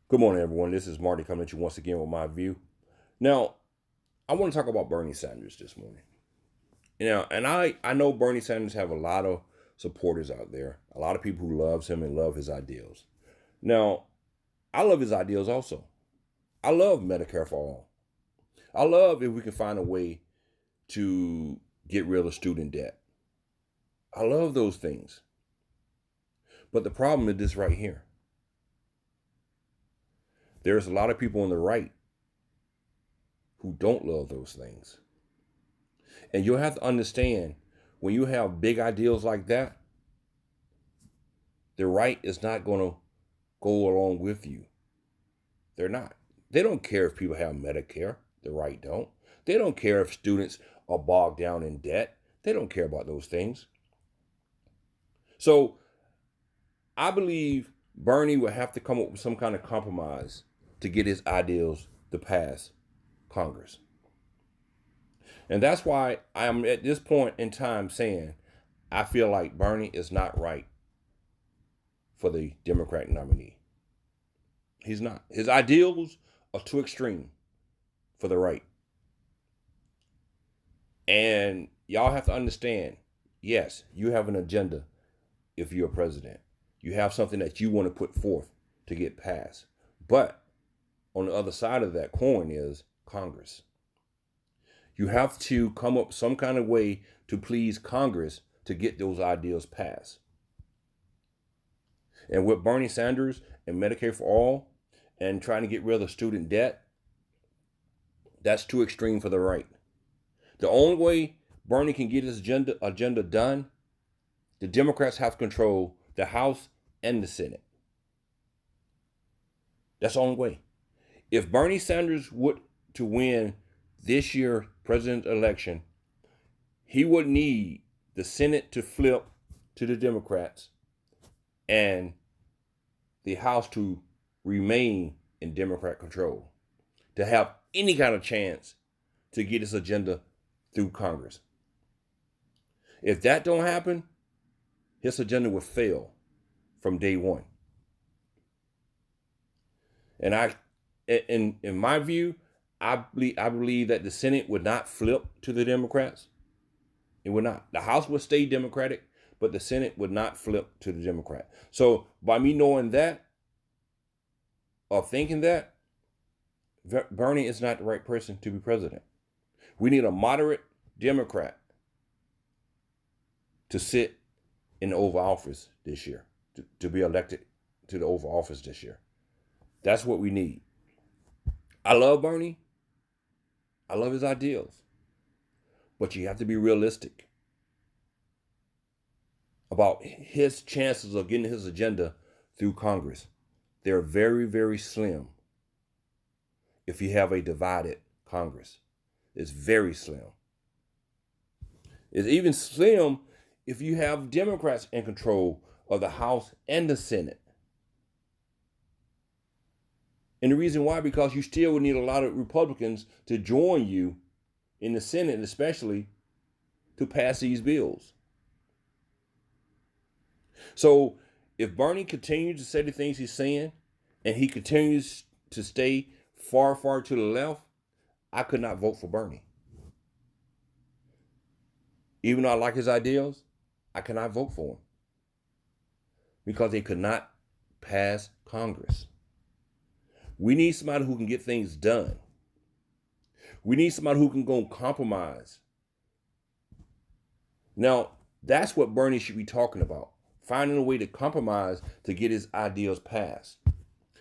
Good morning, everyone. This is Marty coming at you once again with my view. Now, I want to talk about Bernie Sanders this morning. And I know Bernie Sanders have a lot of supporters out there, a lot of people who loves him and love his ideals. Now, I love his ideals also. I love Medicare for all. I love if we can find a way to get rid of student debt. I love those things. But the problem is this right here. There's a lot of people on the right who don't love those things. And you'll have to understand when you have big ideals like that, the right is not going to go along with you. They're not. They don't care if people have Medicare. The right don't. They don't care if students are bogged down in debt. They don't care about those things. So I believe Bernie will have to come up with some kind of compromise to get his ideals to pass Congress. And that's why I am at this point in time saying I feel like Bernie is not right for the Democratic nominee. He's not. His ideals are too extreme for the right. And y'all have to understand, yes, you have an agenda if you're president. You have something that you want to put forth to get passed. But on the other side of that coin is Congress. You have to come up some kind of way to please Congress to get those ideals passed. And with Bernie Sanders and Medicare for all and trying to get rid of student debt, that's too extreme for the right. The only way Bernie can get his agenda done, the Democrats have control the House and the Senate. That's the only way. If Bernie Sanders would to win this year president election, he would need the Senate to flip to the Democrats and the House to remain in Democrat control to have any kind of chance to get his agenda through Congress. If that don't happen, his agenda would fail from day one. And in my view, I believe that the Senate would not flip to the Democrats. It would not. The House would stay Democratic, but the Senate would not flip to the Democrat. So by me knowing that or thinking that, Bernie is not the right person to be president. We need a moderate Democrat to sit in the Oval Office this year, to be elected to the Oval Office this year. That's what we need. I love Bernie. I love his ideals. But you have to be realistic about his chances of getting his agenda through Congress. They're very, very slim if you have a divided Congress. It's very slim. It's even slim if you have Democrats in control of the House and the Senate. And the reason why, because you still would need a lot of Republicans to join you in the Senate, especially to pass these bills. So if Bernie continues to say the things he's saying and he continues to stay far, far to the left, I could not vote for Bernie. Even though I like his ideals, I cannot vote for him because they could not pass Congress. We need somebody who can get things done. We need somebody who can go compromise. Now, that's what Bernie should be talking about. Finding a way to compromise to get his ideals passed.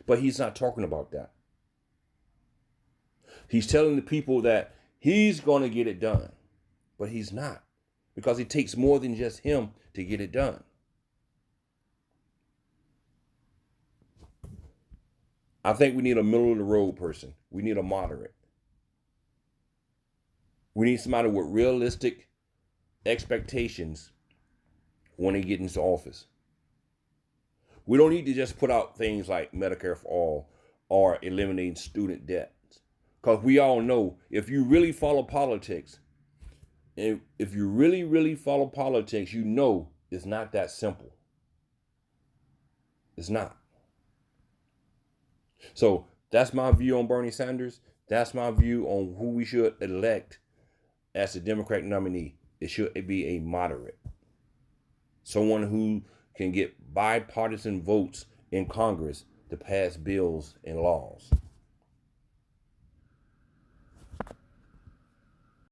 But he's not talking about that. He's telling the people that he's going to get it done. But he's not. Because it takes more than just him to get it done. I think we need a middle of the road person. We need a moderate. We need somebody with realistic expectations when they get into office. We don't need to just put out things like Medicare for all or eliminating student debt. Because we all know if you really follow politics, and if you really, really follow politics, you know it's not that simple. It's not. So that's my view on Bernie Sanders. That's my view on who we should elect as the Democratic nominee. It should be a moderate, someone who can get bipartisan votes in Congress to pass bills and laws.